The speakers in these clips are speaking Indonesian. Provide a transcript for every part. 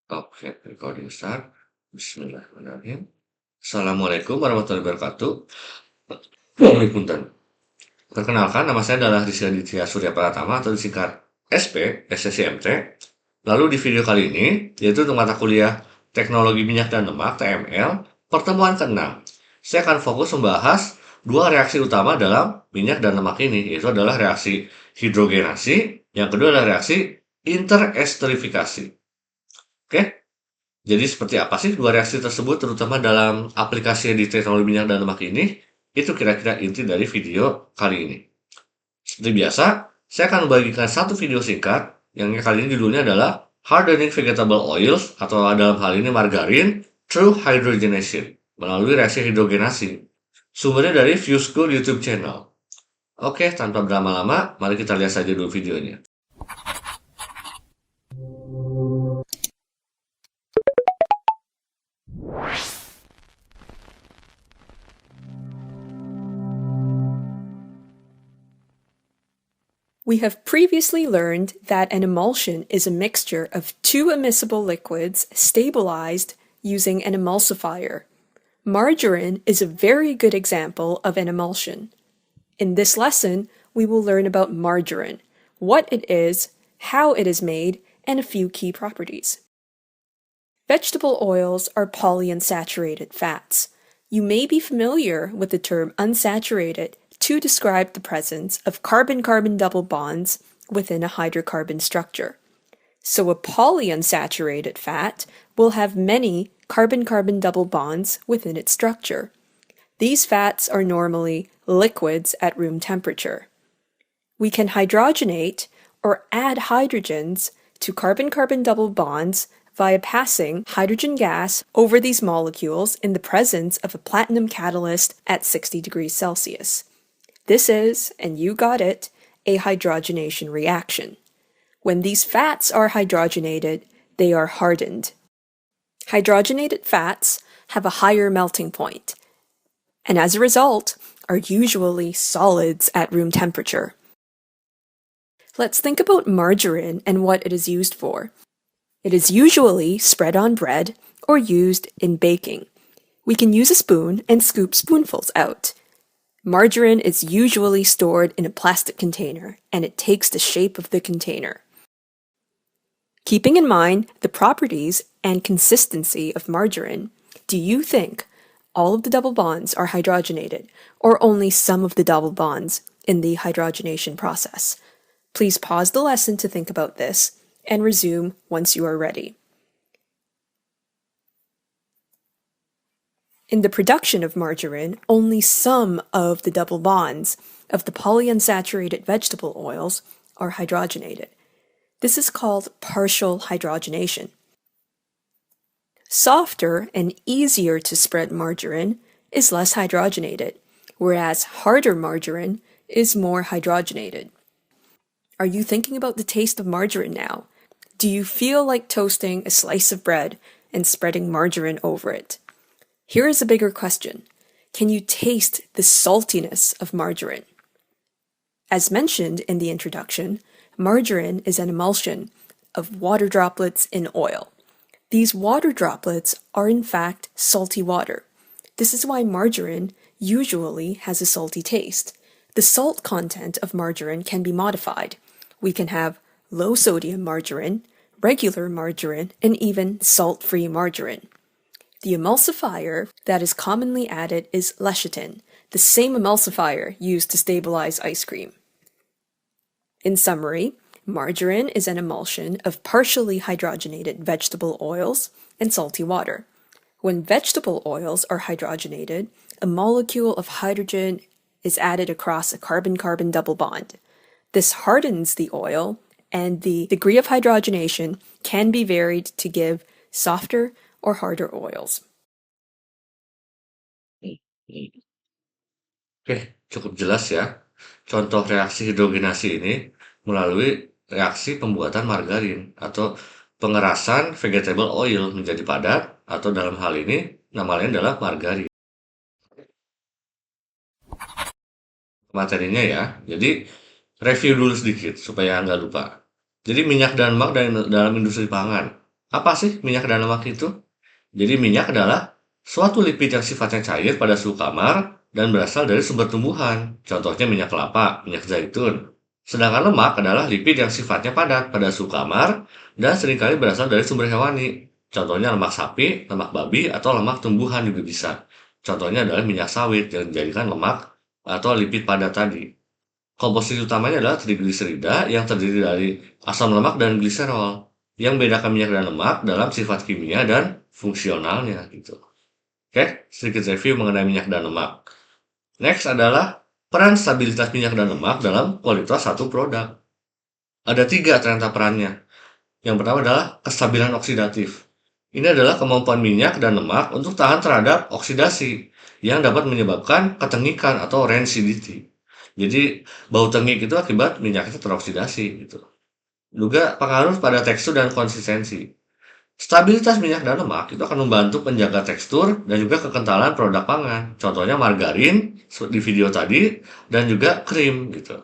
Oke, recording start. Bismillahirrahmanirrahim. Assalamualaikum warahmatullahi wabarakatuh. Punten. Perkenalkan, nama saya adalah Rizky Aditya Surya Pratama atau disingkat SP, SSCMT. Lalu di video kali ini, yaitu untuk mata kuliah Teknologi Minyak dan Lemak, TML, pertemuan ke-6. Saya akan fokus membahas dua reaksi utama dalam minyak dan lemak ini, yaitu adalah reaksi hidrogenasi, yang kedua adalah reaksi interesterifikasi. Oke? Jadi seperti apa sih dua reaksi tersebut, terutama dalam aplikasi di teknologi minyak dan lemak ini? Itu kira-kira inti dari video kali ini. Seperti biasa, saya akan membagikan satu video singkat, yang kali ini judulnya adalah Hardening Vegetable Oils, atau dalam hal ini margarin, through hydrogenation, melalui reaksi hidrogenasi. Sumbernya dari View School YouTube channel. Oke, tanpa berlama-lama, mari kita lihat saja dulu videonya. We have previously learned that an emulsion is a mixture of two immiscible liquids stabilized using an emulsifier. Margarine is a very good example of an emulsion. In this lesson, we will learn about margarine, what it is, how it is made, and a few key properties. Vegetable oils are polyunsaturated fats. You may be familiar with the term unsaturated to describe the presence of carbon-carbon double bonds within a hydrocarbon structure. So a polyunsaturated fat will have many carbon-carbon double bonds within its structure. These fats are normally liquids at room temperature. We can hydrogenate or add hydrogens to carbon-carbon double bonds via passing hydrogen gas over these molecules in the presence of a platinum catalyst at 60 degrees Celsius. This is, and you got it, a hydrogenation reaction. When these fats are hydrogenated, they are hardened. Hydrogenated fats have a higher melting point, and as a result, are usually solids at room temperature. Let's think about margarine and what it is used for. It is usually spread on bread or used in baking. We can use a spoon and scoop spoonfuls out. Margarine is usually stored in a plastic container, and it takes the shape of the container. Keeping in mind the properties and consistency of margarine, do you think all of the double bonds are hydrogenated, or only some of the double bonds in the hydrogenation process? Please pause the lesson to think about this, and resume once you are ready. In the production of margarine, only some of the double bonds of the polyunsaturated vegetable oils are hydrogenated. This is called partial hydrogenation. Softer and easier to spread margarine is less hydrogenated, whereas harder margarine is more hydrogenated. Are you thinking about the taste of margarine now? Do you feel like toasting a slice of bread and spreading margarine over it? Here is a bigger question. Can you taste the saltiness of margarine? As mentioned in the introduction, margarine is an emulsion of water droplets in oil. These water droplets are in fact salty water. This is why margarine usually has a salty taste. The salt content of margarine can be modified. We can have low sodium margarine, regular margarine, and even salt-free margarine. The emulsifier that is commonly added is lecithin, the same emulsifier used to stabilize ice cream. In summary, margarine is an emulsion of partially hydrogenated vegetable oils and salty water. When vegetable oils are hydrogenated, a molecule of hydrogen is added across a carbon-carbon double bond. This hardens the oil, and the degree of hydrogenation can be varied to give softer or harder oils. Oke, cukup jelas ya. Contoh reaksi hidrogenasi ini melalui reaksi pembuatan margarin atau pengerasan vegetable oil menjadi padat, atau dalam hal ini nama lain adalah margarin. Materinya ya. Jadi review dulu sedikit supaya nggak lupa. Jadi minyak dan lemak dalam industri pangan Apa sih minyak dan lemak itu? Jadi minyak adalah suatu lipid yang sifatnya cair pada suhu kamar dan berasal dari sumber tumbuhan. Contohnya minyak kelapa, minyak zaitun. Sedangkan lemak adalah lipid yang sifatnya padat pada suhu kamar dan seringkali berasal dari sumber hewani. Contohnya lemak sapi, lemak babi, atau lemak tumbuhan juga bisa. Contohnya adalah minyak sawit yang dijadikan lemak atau lipid padat tadi. Komposisi utamanya adalah trigliserida yang terdiri dari asam lemak dan gliserol yang membedakan minyak dan lemak dalam sifat kimia dan fungsionalnya gitu. Oke, sedikit review mengenai minyak dan lemak. Next adalah peran stabilitas minyak dan lemak dalam kualitas satu produk. Ada 3 ternyata perannya. Yang pertama adalah kestabilan oksidatif. Ini adalah kemampuan minyak dan lemak untuk tahan terhadap oksidasi yang dapat menyebabkan ketengikan atau rancidity. Jadi bau tengik itu akibat minyaknya teroksidasi gitu. Juga pengaruh pada tekstur dan konsistensi. Stabilitas minyak dan lemak itu akan membantu menjaga tekstur dan juga kekentalan produk pangan. Contohnya margarin di video tadi dan juga krim gitu.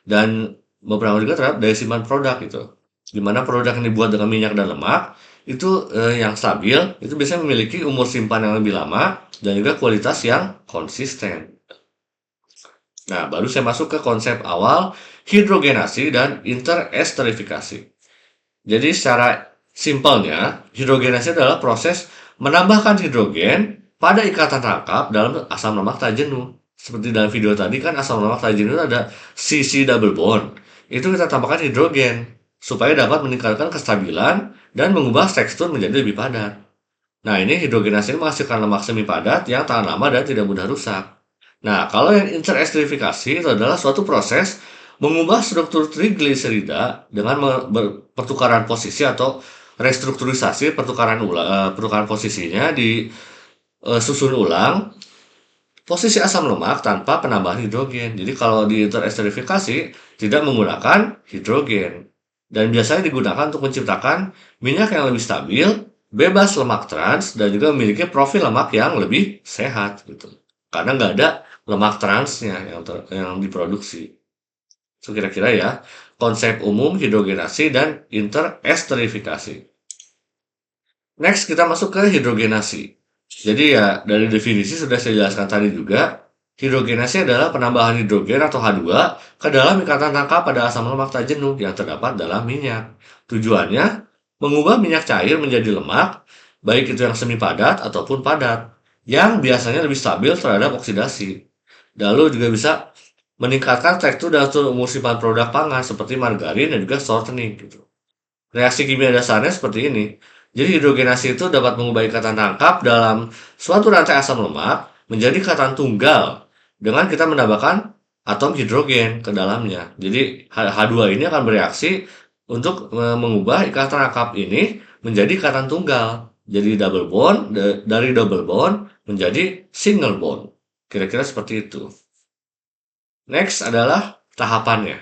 Dan beberapa juga terhadap daya simpan produk gitu. Di mana produk yang dibuat dengan minyak dan lemak itu yang stabil itu biasanya memiliki umur simpan yang lebih lama dan juga kualitas yang konsisten. Nah, baru saya masuk ke konsep awal hidrogenasi dan interesterifikasi. Jadi secara simpelnya, hidrogenasi adalah proses menambahkan hidrogen pada ikatan rangkap dalam asam lemak tak jenuh. Seperti dalam video tadi kan asam lemak tak jenuh ada CC double bond. Itu kita tambahkan hidrogen supaya dapat meningkatkan kestabilan dan mengubah tekstur menjadi lebih padat. Nah, ini hidrogenasi ini menghasilkan lemak semi padat yang tahan lama dan tidak mudah rusak. Nah, kalau yang interesterifikasi itu adalah suatu proses mengubah struktur trigliserida dengan pertukaran posisi atau restrukturisasi pertukaran posisinya di susun ulang posisi asam lemak tanpa penambahan hidrogen. Jadi kalau di interesterifikasi tidak menggunakan hidrogen dan biasanya digunakan untuk menciptakan minyak yang lebih stabil, bebas lemak trans dan juga memiliki profil lemak yang lebih sehat gitu. Karena nggak ada lemak transnya yang diproduksi. So, kira-kira ya, konsep umum hidrogenasi dan interesterifikasi. Next, kita masuk ke hidrogenasi. Jadi ya, dari definisi sudah saya jelaskan tadi juga, hidrogenasi adalah penambahan hidrogen atau H2 ke dalam ikatan rangka pada asam lemak tak jenuh yang terdapat dalam minyak. Tujuannya, mengubah minyak cair menjadi lemak, baik itu yang semi padat ataupun padat, yang biasanya lebih stabil terhadap oksidasi. Lalu juga bisa meningkatkan tekstur dan umur simpan produk pangan seperti margarin dan juga shortening gitu. Reaksi kimia dasarnya seperti ini. Jadi hidrogenasi itu dapat mengubah ikatan rangkap dalam suatu rantai asam lemak menjadi ikatan tunggal dengan kita menambahkan atom hidrogen ke dalamnya. Jadi H2 ini akan bereaksi untuk mengubah ikatan rangkap ini menjadi ikatan tunggal. Jadi double bond dari double bond menjadi single bond. Kira-kira seperti itu. Next adalah tahapannya.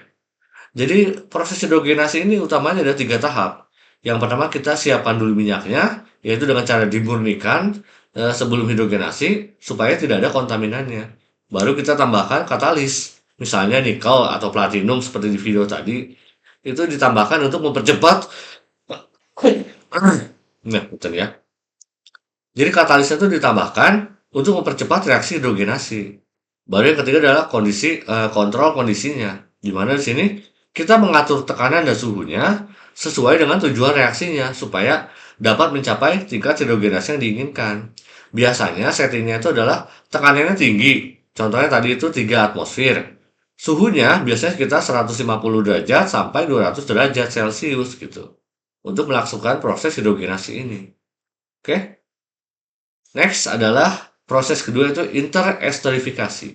Jadi proses hidrogenasi ini utamanya ada 3 tahap. Yang pertama kita siapkan dulu minyaknya, yaitu dengan cara dimurnikan sebelum hidrogenasi supaya tidak ada kontaminannya. Baru kita tambahkan katalis, misalnya nikel atau platinum seperti di video tadi, itu ditambahkan untuk mempercepat. Nah, betul ya. Jadi katalisnya itu ditambahkan untuk mempercepat reaksi hidrogenasi. Baru yang ketiga adalah kontrol kondisinya. Di mana di sini kita mengatur tekanan dan suhunya sesuai dengan tujuan reaksinya supaya dapat mencapai tingkat hidrogenasi yang diinginkan. Biasanya settingnya itu adalah tekanannya tinggi. Contohnya tadi itu 3 atmosfer. Suhunya biasanya sekitar 150 derajat sampai 200 derajat Celcius gitu. Untuk melakukan proses hidrogenasi ini. Oke. Next adalah proses kedua itu interesterifikasi.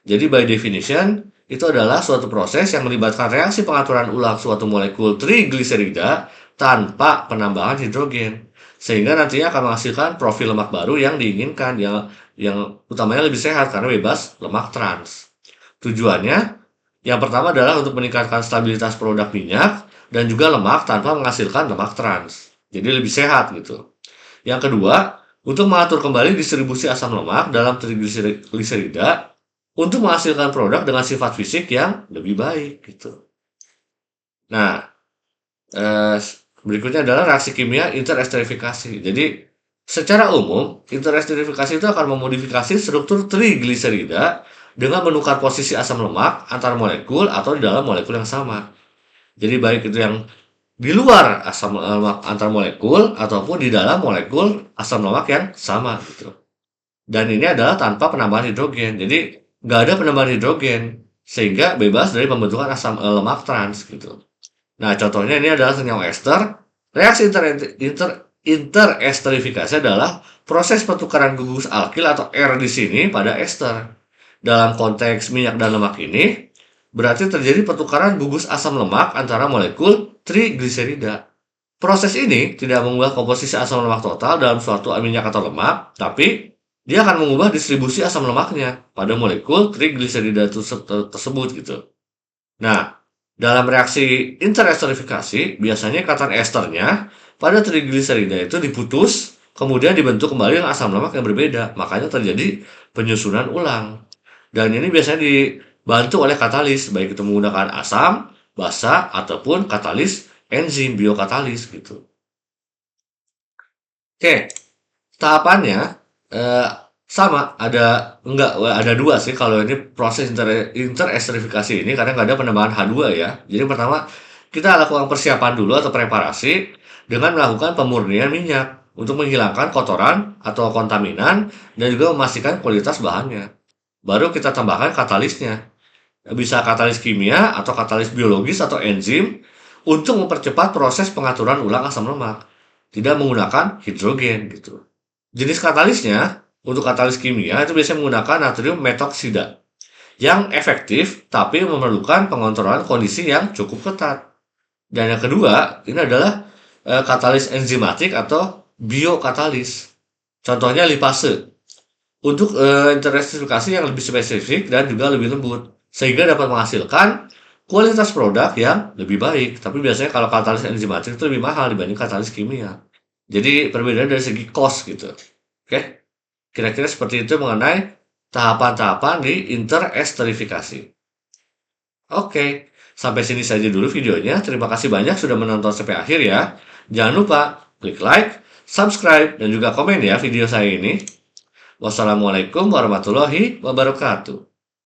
Jadi by definition, itu adalah suatu proses yang melibatkan reaksi pengaturan ulang suatu molekul trigliserida tanpa penambahan hidrogen. Sehingga nantinya akan menghasilkan profil lemak baru yang diinginkan, yang utamanya lebih sehat karena bebas lemak trans. Tujuannya, yang pertama adalah untuk meningkatkan stabilitas produk minyak dan juga lemak tanpa menghasilkan lemak trans. Jadi lebih sehat gitu. Yang kedua, untuk mengatur kembali distribusi asam lemak dalam trigliserida untuk menghasilkan produk dengan sifat fisik yang lebih baik gitu. Nah, Berikutnya adalah reaksi kimia interesterifikasi. Jadi, secara umum, interesterifikasi itu akan memodifikasi struktur trigliserida dengan menukar posisi asam lemak antar molekul atau di dalam molekul yang sama. Jadi, baik itu yang di luar asam lemak antar molekul ataupun di dalam molekul asam lemak yang sama gitu. Dan ini adalah tanpa penambahan hidrogen. Jadi, nggak ada penambahan hidrogen sehingga bebas dari pembentukan asam lemak trans gitu. Nah, contohnya ini adalah senyawa ester. Reaksi interesterifikasi adalah proses pertukaran gugus alkil atau R di sini pada ester. Dalam konteks minyak dan lemak ini, berarti terjadi pertukaran gugus asam lemak antara molekul trigliserida. Proses ini tidak mengubah komposisi asam lemak total dalam suatu minyak atau lemak, tapi dia akan mengubah distribusi asam lemaknya pada molekul trigliserida tersebut gitu. Nah, dalam reaksi interesterifikasi, biasanya ikatan esternya pada trigliserida itu diputus, kemudian dibentuk kembali dengan asam lemak yang berbeda. Makanya terjadi penyusunan ulang. Dan ini biasanya dibantu oleh katalis, baik itu menggunakan asam, basa, ataupun katalis enzim biokatalis gitu. Oke, tahapannya sama, ada dua sih kalau ini proses interesterifikasi ini karena nggak ada penambahan H2 ya. Jadi pertama kita lakukan persiapan dulu atau preparasi dengan melakukan pemurnian minyak untuk menghilangkan kotoran atau kontaminan dan juga memastikan kualitas bahannya. Baru kita tambahkan katalisnya. Bisa katalis kimia atau katalis biologis atau enzim untuk mempercepat proses pengaturan ulang asam lemak. Tidak menggunakan hidrogen gitu. Jenis katalisnya untuk katalis kimia itu biasanya menggunakan natrium metoksida yang efektif tapi memerlukan pengontrolan kondisi yang cukup ketat. Dan yang kedua, ini adalah katalis enzimatik atau biokatalis. Contohnya lipase. Untuk interesterifikasi yang lebih spesifik dan juga lebih lembut sehingga dapat menghasilkan kualitas produk yang lebih baik. Tapi biasanya kalau katalis enzimatik itu lebih mahal dibanding katalis kimia. Jadi perbedaan dari segi cost gitu. Oke. Kira-kira seperti itu mengenai tahapan-tahapan di interesterifikasi. Oke, sampai sini saja dulu videonya. Terima kasih banyak sudah menonton sampai akhir ya. Jangan lupa klik like, subscribe, dan juga komen ya video saya ini. Wassalamualaikum warahmatullahi wabarakatuh.